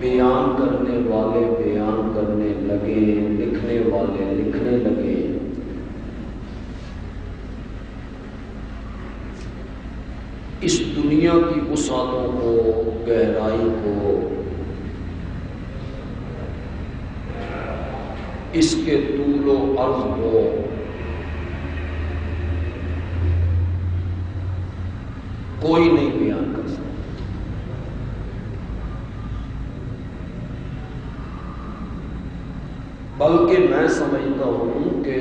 بیان کرنے والے بیان کرنے لگے، لکھنے والے لکھنے لگے۔ اس دنیا کی وسعتوں کو، گہرائی کو، اس کے طول و عرض کو کوئی نہیں بیان کر سکتا۔ بلکہ میں سمجھتا ہوں کہ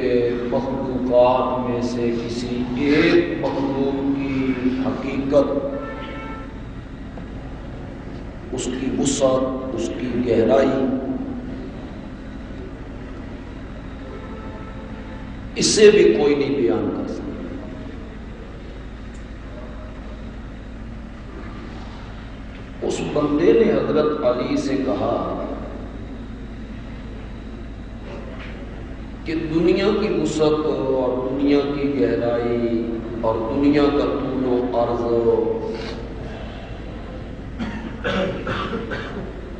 مخلوقات میں سے کسی ایک مخلوق کی حقیقت، اس کی وسعت، اس کی گہرائی، اسے بھی کوئی نہیں بیان کر سکتا۔ اس بندے نے حضرت علی سے کہا کہ دنیا کی وسعت اور دنیا کی گہرائی اور دنیا کا طول و عرض،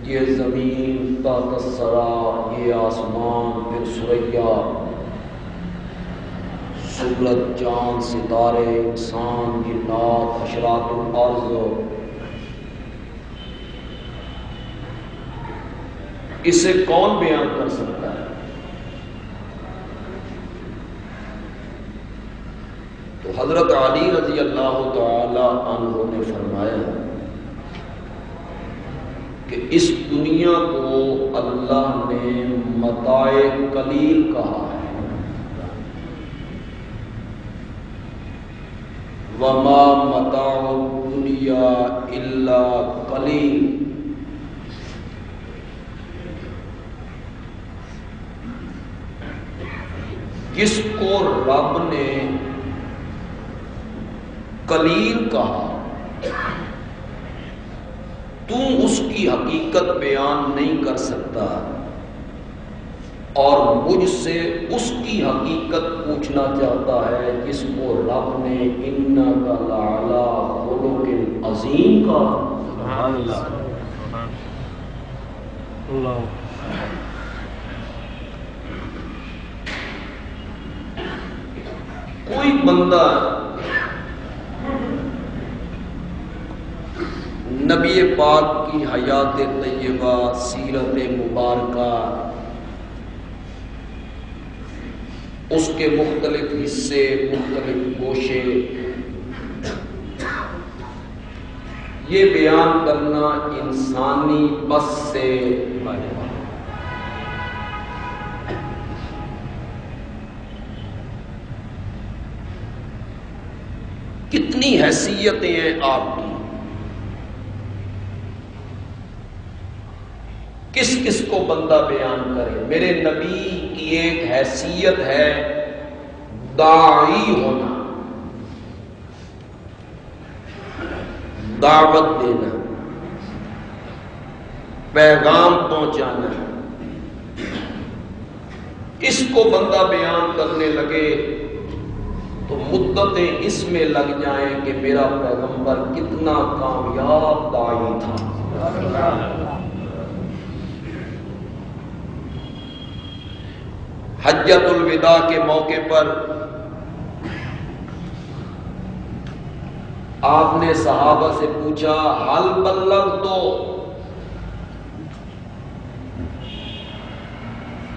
یہ زمین تحت الثری، یہ آسمان، پھر ثریا، سورج، چاند، ستارے، انسان، جنات، حشرات الارض، اسے کون بیان کر سکتا ہے؟ تو حضرت علی رضی اللہ تعالی عنہ نے فرمایا کہ اس دنیا کو اللہ نے متاع قلیل کہا ہے۔ وما متاع الدنیا الا قلیل۔ جس کو رب نے قلیل کہا، تو اس کی حقیقت بیان نہیں کر سکتا، اور مجھ سے اس کی حقیقت پوچھنا چاہتا ہے جس کو رب نے انک لعلی خلق عظیم کہا۔ سبحان اللہ، اللہ۔ کوئی بندہ نبی پاک کی حیات طیبہ، سیرت مبارکہ، اس کے مختلف حصے، مختلف گوشے، یہ بیان کرنا انسانی بس سے کتنی حیثیتیں ہیں آپ کی، کس کس کو بندہ بیان کرے۔ میرے نبی کی ایک حیثیت ہے داعی ہونا، دعوت دینا، پیغام پہنچانا۔ اس کو بندہ بیان کرنے لگے تو مدتیں اس میں لگ جائیں کہ میرا پیغمبر کتنا کامیاب داعی تھا۔ حجۃ الوداع کے موقع پر آپ نے صحابہ سے پوچھا حل بلغت،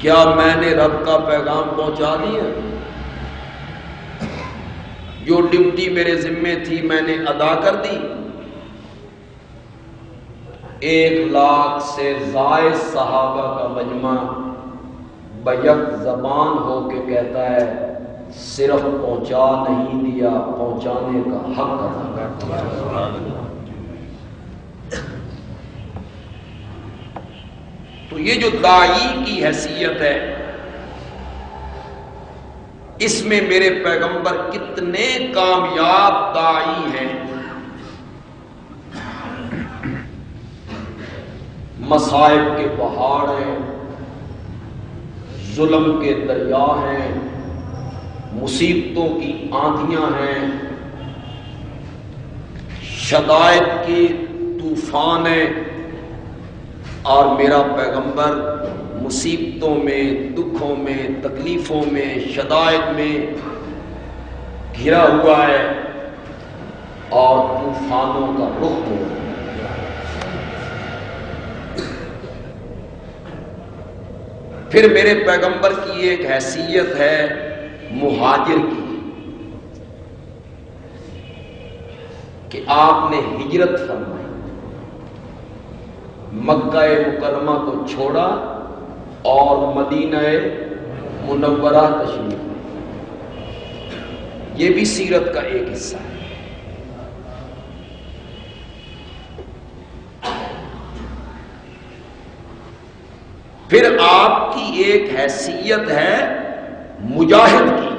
کیا میں نے رب کا پیغام پہنچا دیا؟ جو ڈیوٹی میرے ذمے تھی میں نے ادا کر دی؟ 1,00,000 سے زائد صحابہ کا مجمع بیک زبان ہو کے کہتا ہے صرف پہنچا نہیں دیا، پہنچانے کا حق ادا کر دیا۔ تو یہ جو داعی کی حیثیت ہے، اس میں میرے پیغمبر کتنے کامیاب داعی ہیں۔ مصائب کے پہاڑ ہیں، ظلم کے دریا ہیں، مصیبتوں کی آندھیاں ہیں، شدائد کی طوفان ہیں، اور میرا پیغمبر مصیبتوں میں، دکھوں میں، تکلیفوں میں، شدائد میں گھرا ہوا ہے اور طوفانوں کا رخ ہو. پھر میرے پیغمبر کی ایک حیثیت ہے مہاجر کی کہ آپ نے ہجرت فرمائی، مکہ مکرمہ کو چھوڑا اور مدینہ منورہ تشریف. یہ بھی سیرت کا ایک حصہ ہے. پھر آپ کی ایک حیثیت ہے مجاہد کی.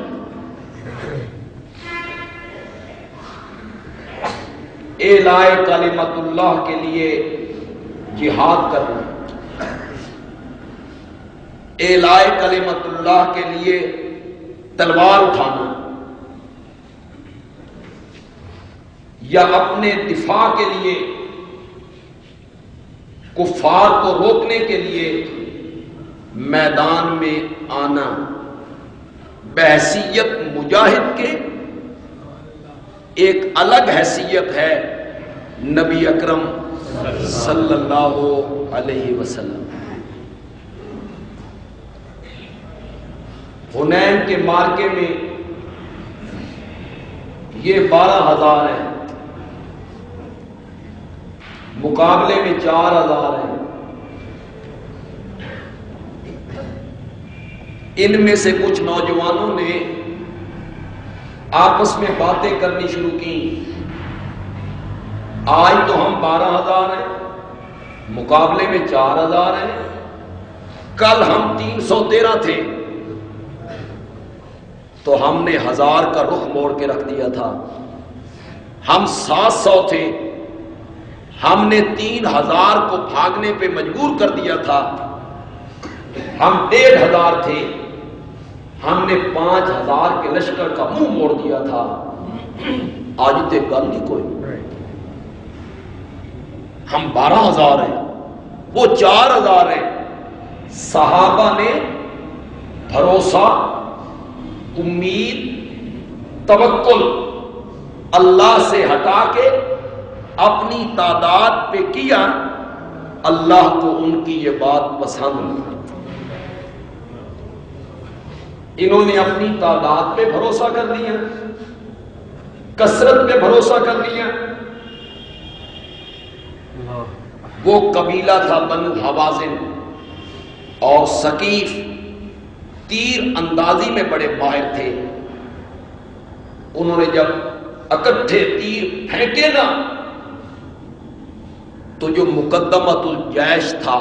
اعلاء کلمت اللہ کے لیے جہاد کرنا، اعلاء کلمت اللہ کے لیے تلوار اٹھانا، یا اپنے دفاع کے لیے کفار کو روکنے کے لیے میدان میں آنا، بحیثیت مجاہد کے ایک الگ حیثیت ہے نبی اکرم صلی اللہ علیہ وسلم. حنین کے معرکے میں یہ 12,000 ہیں، مقابلے میں 4,000 ہیں. ان میں سے کچھ نوجوانوں نے آپس میں باتیں کرنی شروع کی. آج تو ہم 12,000 ہیں، مقابلے میں 4,000 ہیں، کل ہم 313 تھے تو ہم نے 1000 کا رخ موڑ کے رکھ دیا تھا. ہم 700 تھے، ہم نے 3,000 کو بھاگنے پہ مجبور کر دیا تھا. ہم 1,500 تھے، ہم نے 5,000 کے لشکر کا منہ موڑ دیا تھا. آج تے گل نہیں کوئی. ہم 12,000 ہیں، وہ 4,000 ہیں. صحابہ نے بھروسہ، امید، توکل اللہ سے ہٹا کے اپنی تعداد پہ کیا. اللہ کو ان کی یہ بات پسند. انہوں نے اپنی تعداد پہ بھروسہ کر لیا، کثرت پہ بھروسہ کر لیا. وہ قبیلہ تھا بنو حوازن اور ثقیف، تیر اندازی میں بڑے ماہر تھے. انہوں نے جب اکٹھے تیر پھینکے نا تو جو مقدمۃ الجیش تھا،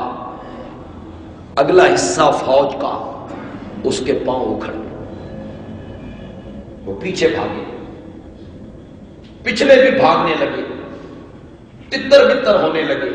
اگلا حصہ فوج کا، اس کے پاؤں اکھڑ، وہ پیچھے بھاگے. پچھلے بھی بھاگنے لگے، تتر بتر ہونے لگے.